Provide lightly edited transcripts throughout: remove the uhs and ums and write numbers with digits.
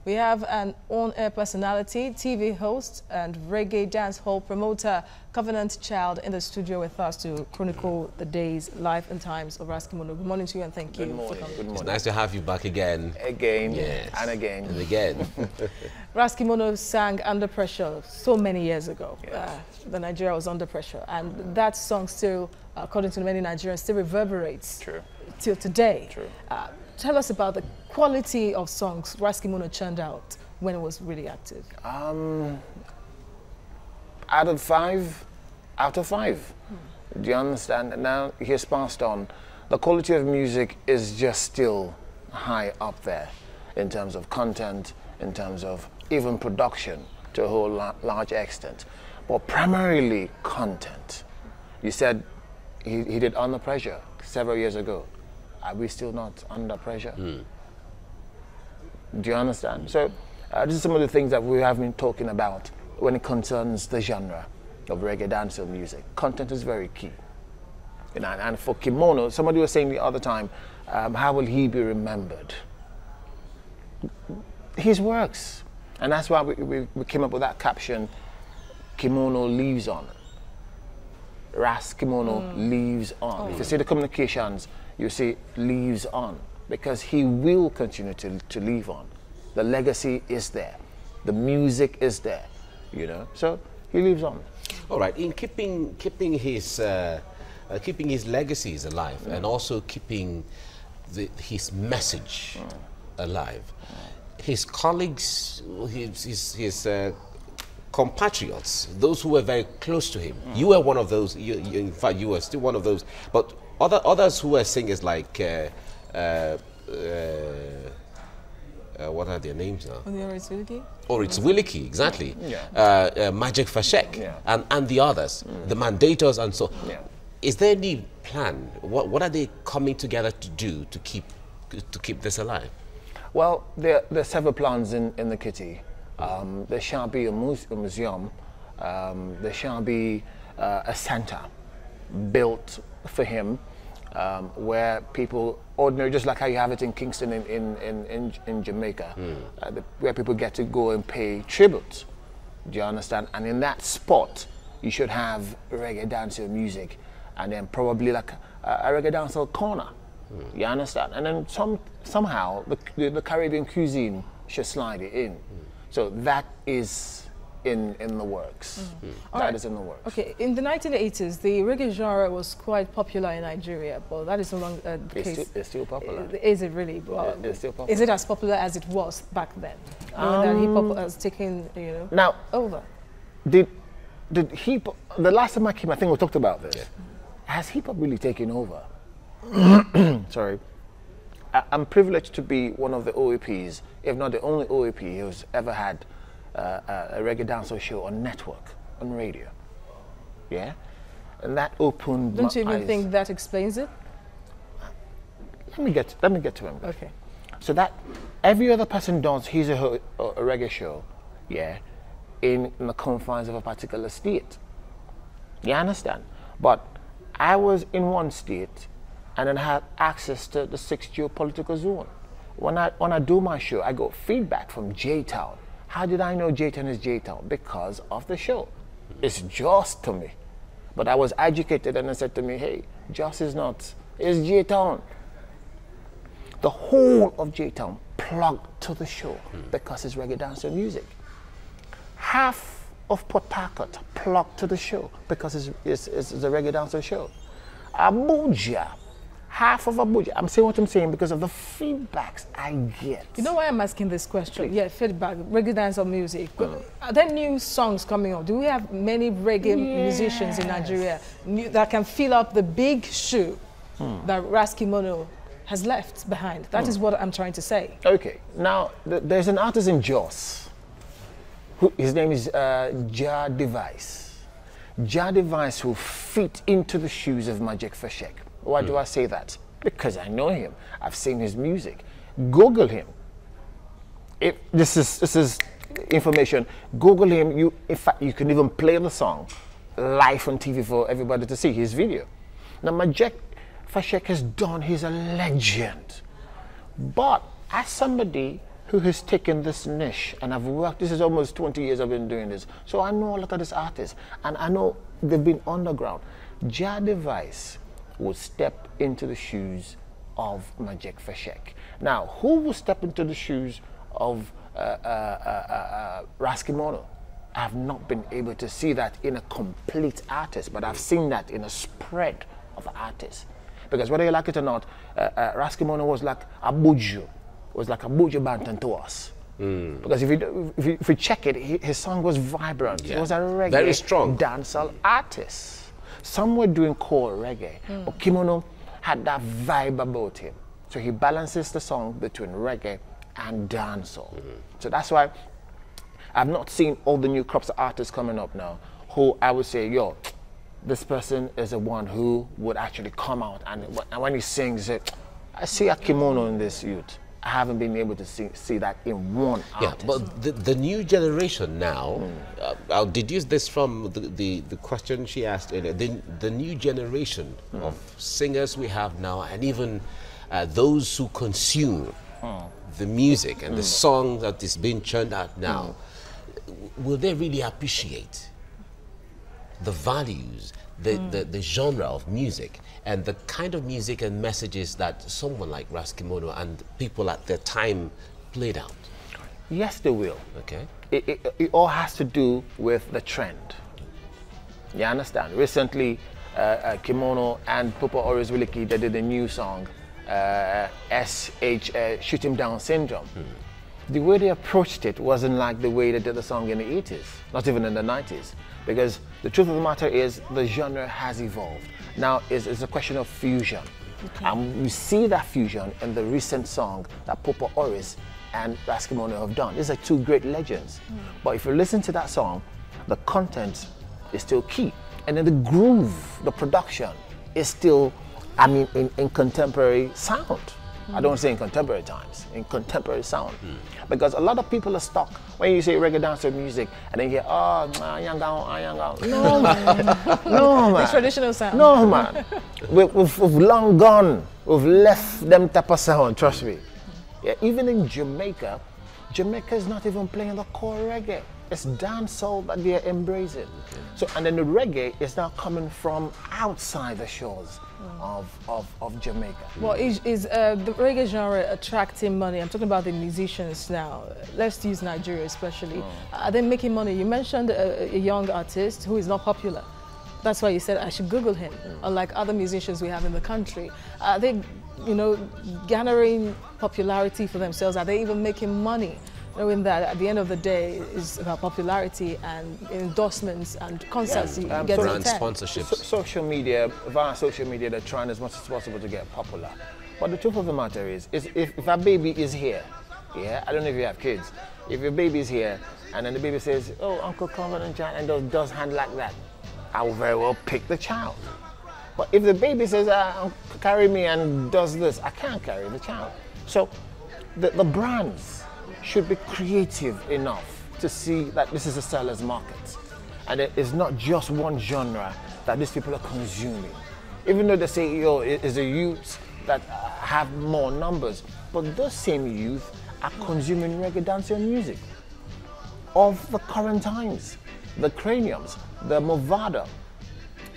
We have an on-air personality, TV host, and reggae dancehall promoter, Covenant Child, in the studio with us to chronicle the days, life, and times of Ras Kimono. Good morning to you, and thank you for coming. Good morning. It's nice to have you back again. Yes. And again. And again. Ras Kimono sang Under Pressure so many years ago. Yes. The Nigeria was under pressure, and that song still, according to many Nigerians, still reverberates. True. Till today. True. Tell us about the quality of songs Ras Kimono churned out when it was really active. Out of five. Do you understand? And now he's passed on. The quality of music is just still high up there in terms of content, in terms of even production to a whole large extent. But primarily content. You said he did Under Pressure several years ago. Are we still not under pressure? Do you understand? So this is some of the things that we have been talking about when it concerns the genre of reggae dancehall music. Content is very key. You know, and for Kimono, somebody was saying the other time, how will he be remembered? His works. And that's why we came up with that caption, Kimono lives on. Ras Kimono lives on. If you see the communications, you see lives on, because he will continue to live on. The legacy is there. The music is there, you know, so he lives on. All right, in keeping his legacies alive and also keeping his message alive, his colleagues, his compatriots, those who were very close to him. You were one of those. In fact, you were still one of those. But others who were singers like what are their names now? Oris Wilkie? Oris Wilkie, exactly. Magic Fashek and the others, the Mandators and so. Is there any plan? What are they coming together to do to keep this alive? Well, there are several plans in the kitty. There shall be a museum. There shall be a center built for him, where people, ordinary, just like how you have it in Kingston in Jamaica, where people get to go and pay tribute. Do you understand? And in that spot, you should have reggae dancehall music, and then probably like a reggae dancehall corner. You understand? And then somehow the Caribbean cuisine should slide it in. So that is in the works. That is in the works. Okay, in the 1980s, the reggae genre was quite popular in Nigeria, but that is no longer the case. It's still popular. Is it really? Well, it's still popular. Is it as popular as it was back then? That hip-hop has taken, now, over. Did hip-hop, the last time I came, I think we talked about this. Has hip-hop really taken over? Sorry. I'm privileged to be one of the OAPs, if not the only OAP who's ever had a reggae dancehall show on network, on radio. Yeah? And that opened Don't you even eyes. think that explains it? Let me get to him. Okay. So that every other person does his or her a reggae show, yeah, in the confines of a particular state. You understand? But I was in one state and then had access to the 6th geopolitical zone. When I do my show, I got feedback from J-Town. How did I know J-Town is J-Town? Because of the show. It's Jos to me. But I was educated and they said to me, hey, Jos is not, it's J-Town. The whole of J-Town plugged to the show because it's reggae dancehall music. Half of Port Harcourt plugged to the show because it's a reggae dancehall show. Abuja, half of Abuja. I'm saying what I'm saying because of the feedbacks I get. You know why I'm asking this question? Please. Yeah, feedback, reggae dancehall music. Are there new songs coming up? Do we have many reggae musicians in Nigeria that can fill up the big shoe that Ras Kimono has left behind? That is what I'm trying to say. Okay, now there's an artist in Jos. His name is Ja Device. Ja Device will fit into the shoes of Magic Fashek. Why do I say that? Because I know him. I've seen his music. Google him. This is information. Google him. In fact, you can even play the song live on TV for everybody to see his video. Now, Magic Fashek has done. He's a legend. But as somebody who has taken this niche, and I've worked, this is almost 20 years I've been doing this, so I know a lot of these artists, and I know they've been underground. Jah Device would step into the shoes of Majek Fashek. Now, who will step into the shoes of Ras Kimono? I have not been able to see that in a complete artist, but I've seen that in a spread of artists. Because whether you like it or not, Ras Kimono was like a buju. Was like a buju bantan to us. Because if you check it, his song was vibrant. Yeah. He was a reggae, very strong dancehall artist. Some were doing core reggae, but Kimono had that vibe about him. So he balances the song between reggae and dancehall. So that's why I've not seen all the new crops of artists coming up now who I would say, yo, this person is the one who would actually come out and when he sings it, I see a Kimono in this youth. I haven't been able to see that in one artist. Yeah, but the new generation now, I'll deduce this from the question she asked earlier, the new generation of singers we have now, and even those who consume the music and the song that is being churned out now, will they really appreciate the values, the genre of music, and the kind of music and messages that someone like Ras Kimono and people at their time played out? Yes, they will. Okay. It all has to do with the trend. You understand? Recently, Kimono and Pupa Orizwiliki, they did a new song, Shoot Him Down Syndrome. The way they approached it wasn't like the way they did the song in the 80s, not even in the 90s. Because the truth of the matter is the genre has evolved. Now it's a question of fusion. Okay. And we see that fusion in the recent song that Pupa Oris and Ras Kimono have done. These are two great legends. But if you listen to that song, the content is still key. And then the groove, the production is still, I mean, in contemporary sound. I don't say in contemporary times, in contemporary sound. Because a lot of people are stuck when you say reggae dancer music and then you hear, oh, yangao. No, man. No, man. It's traditional sound. No, man. We've long gone. We've left them type of sound, trust me. Yeah, even in Jamaica, Jamaica is not even playing the core reggae. It's dancehall that they are embracing. So, and then the reggae is now coming from outside the shores of Jamaica. Well, is the reggae genre attracting money? I'm talking about the musicians now. Let's use Nigeria especially. Are they making money? You mentioned a young artist who is not popular. That's why you said I should Google him. Unlike other musicians we have in the country, are they, you know, garnering popularity for themselves? Are they even making money? Knowing that at the end of the day is about popularity and endorsements and concerts you get brand to attend. sponsorships. Social media, via social media, they're trying as much as possible to get popular. But the truth of the matter is if a baby is here, yeah, I don't know if you have kids, if your baby is here and then the baby says, oh, Uncle Conrad and John, and does hand like that, I will very well pick the child. But if the baby says, carry me and does this, I can't carry the child. So the brands should be creative enough to see that this is a seller's market. And it is not just one genre that these people are consuming. Even though they say, yo, it is a youth that have more numbers, but those same youth are consuming reggae dancehall music of the current times. The Craniums, the Movada,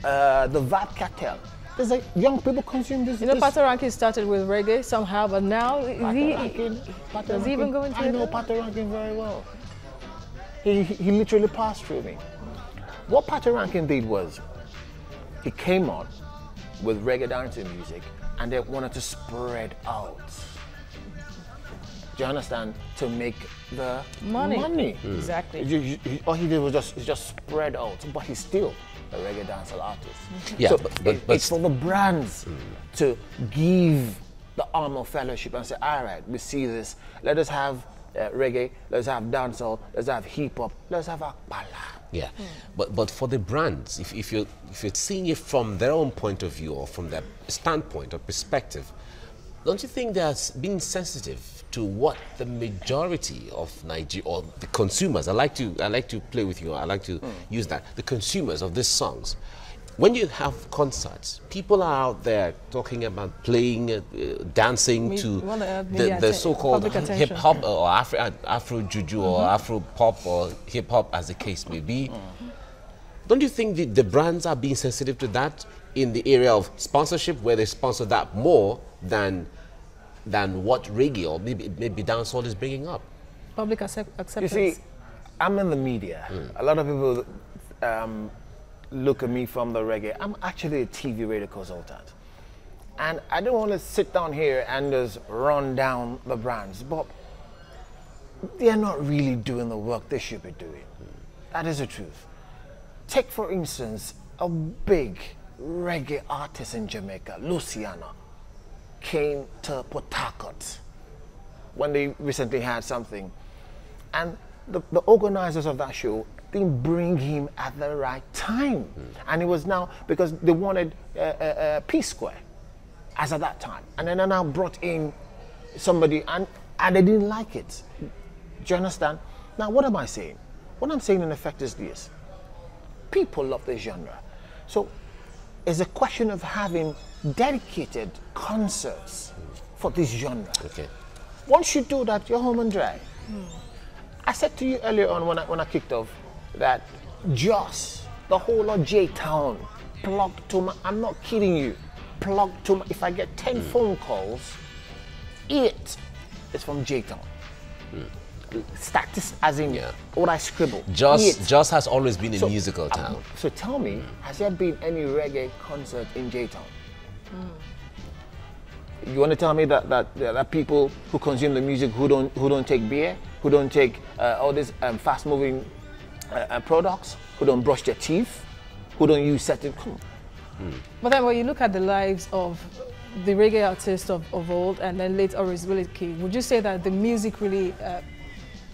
the Vat Cartel. There's like young people consume this. You know, Patoranking started with reggae somehow, but now does he even go into it? I know Patoranking very well. He literally passed through me. What Patoranking did was, he came on with reggae dancing music and they wanted to spread out. Do you understand? To make the money. Exactly. All he did was just spread out, but he's still a reggae dancehall artist. Yeah, so but it's for the brands to give the arm of fellowship and say, all right, we see this. Let us have reggae. Let's have dancehall. Let's have hip hop. Let's have akbala. Yeah, but for the brands, if you're seeing it from their own point of view or from their standpoint or perspective, don't you think they're being sensitive to what the majority of Nigeria or the consumers? I like to play with you. I like to use that. The consumers of these songs, when you have concerts, people are out there talking about playing, dancing to the so-called hip-hop or Afro-juju or Afro-pop or hip-hop, as the case may be. Don't you think the brands are being sensitive to that in the area of sponsorship, where they sponsor that more than what reggae or maybe dancehall is bringing up? Public acceptance. You see, I'm in the media. A lot of people look at me from the reggae. I'm actually a TV radio consultant. And I don't want to sit down here and just run down the brands, but they're not really doing the work they should be doing. That is the truth. Take, for instance, a big reggae artist in Jamaica, Luciano, came to Port Harcourt when they recently had something. And the organizers of that show didn't bring him at the right time. And it was now because they wanted P Square as at that time. And then I now brought in somebody and they didn't like it. Do you understand? Now, what am I saying? What I'm saying in effect is this. People love the genre. So it's a question of having dedicated concerts for this genre. Okay. Once you do that, you're home and dry. I said to you earlier on when I kicked off that Joss, the whole of J-Town, plugged to my, I'm not kidding you, plugged to my, if I get 10 phone calls, 8 is from J-Town. Statist, as in what I scribble. Joss has always been a musical town. So tell me, has there been any reggae concert in J-Town? You want to tell me that people who consume the music who don't take beer, who don't take all these fast-moving products, who don't brush their teeth, who don't use certain... But then when you look at the lives of the reggae artists of old and then late Horace Wilkie, would you say that the music really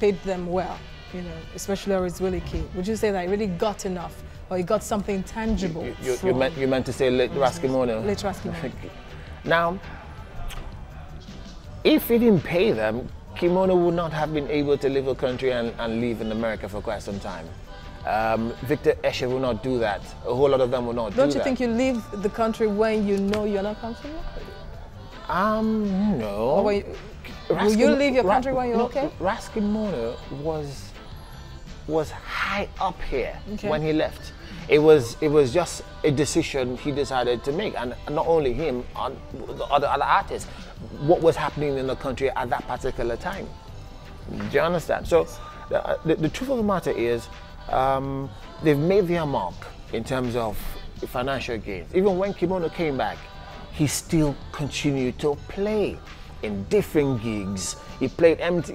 paid them well? You know, especially Horace Wilkie. Would you say that it really got enough, or it got something tangible? You meant to say late Ras Kimono. Late Ras Kimono. Now, if it didn't pay them, Kimono would not have been able to leave the country and live in America for quite some time. Victor Escher will not do that. A whole lot of them will not do that. Don't you think you leave the country when you know you're not comfortable? No. Or will you leave your country when you're okay? Ras Kimono was high up here when he left. It was just a decision he decided to make, and not only him, the other artists, what was happening in the country at that particular time. Do you understand? So the truth of the matter is, they've made their mark in terms of financial gains. Even when Kimono came back, he still continued to play in different gigs. He played MTN.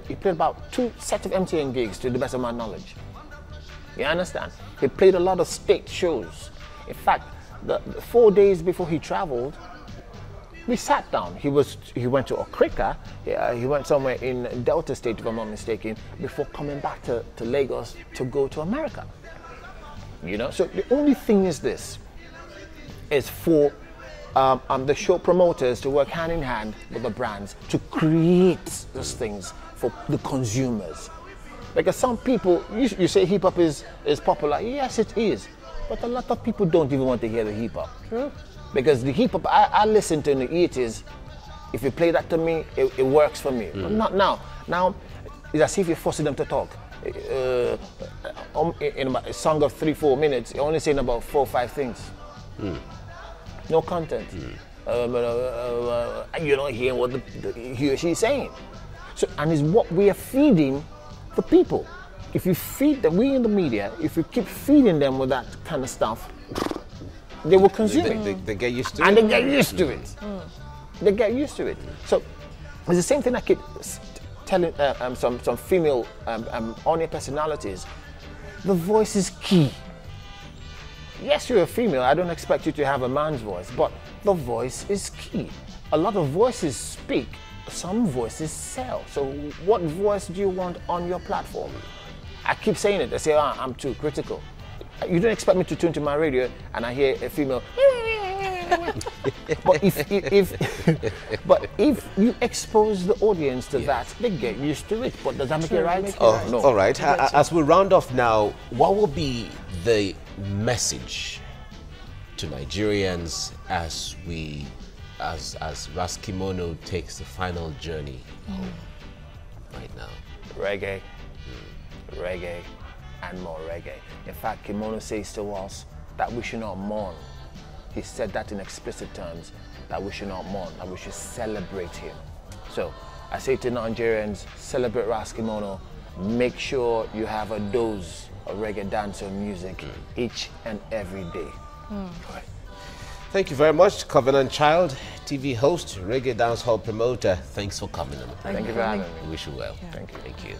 He played about 2 sets of MTN gigs, to the best of my knowledge. You understand? He played a lot of state shows. In fact, the 4 days before he traveled, we sat down. He went to Okrika. He went somewhere in Delta State, if I'm not mistaken, before coming back to Lagos to go to America. You know, so the only thing is this, is for the show promoters to work hand in hand with the brands to create those things for the consumers. Because some people, you say hip hop is popular. Yes, it is. But a lot of people don't even want to hear the hip hop. True. Because the hip hop I listened to in the 80s, if you play that to me, it works for me. But not now. Now, it's as if you're forcing them to talk. In a song of 3-4 minutes, you're only saying about 4 or 5 things. No content. You're not hearing what he or she is saying. So, and it's what we are feeding the people. If you feed them, we in the media, if you keep feeding them with that kind of stuff, they will consume it. They get used to it. And they get used to it. They get used to it. So it's the same thing I keep telling some female on-air personalities. The voice is key. Yes, you're a female. I don't expect you to have a man's voice, but the voice is key. A lot of voices speak. Some voices sell. So what voice do you want on your platform? I keep saying it. They say, I'm too critical. You don't expect me to tune to my radio and I hear a female. But but if you expose the audience to that, they get used to it. But does that make it right? No. All right. As we round off now, what will be the message to Nigerians as Ras Kimono takes the final journey home right now? Reggae, reggae, and more reggae. In fact, Kimono says to us that we should not mourn. He said that in explicit terms, that we should not mourn, that we should celebrate him. So I say to Nigerians, celebrate Ras Kimono. Make sure you have a dose of reggae dancehall music each and every day. Right. Thank you very much, Covenant Child, TV host, reggae dancehall promoter. Thanks for coming on the program. Thank you for having me. Wish you well. Thank you. Thank you.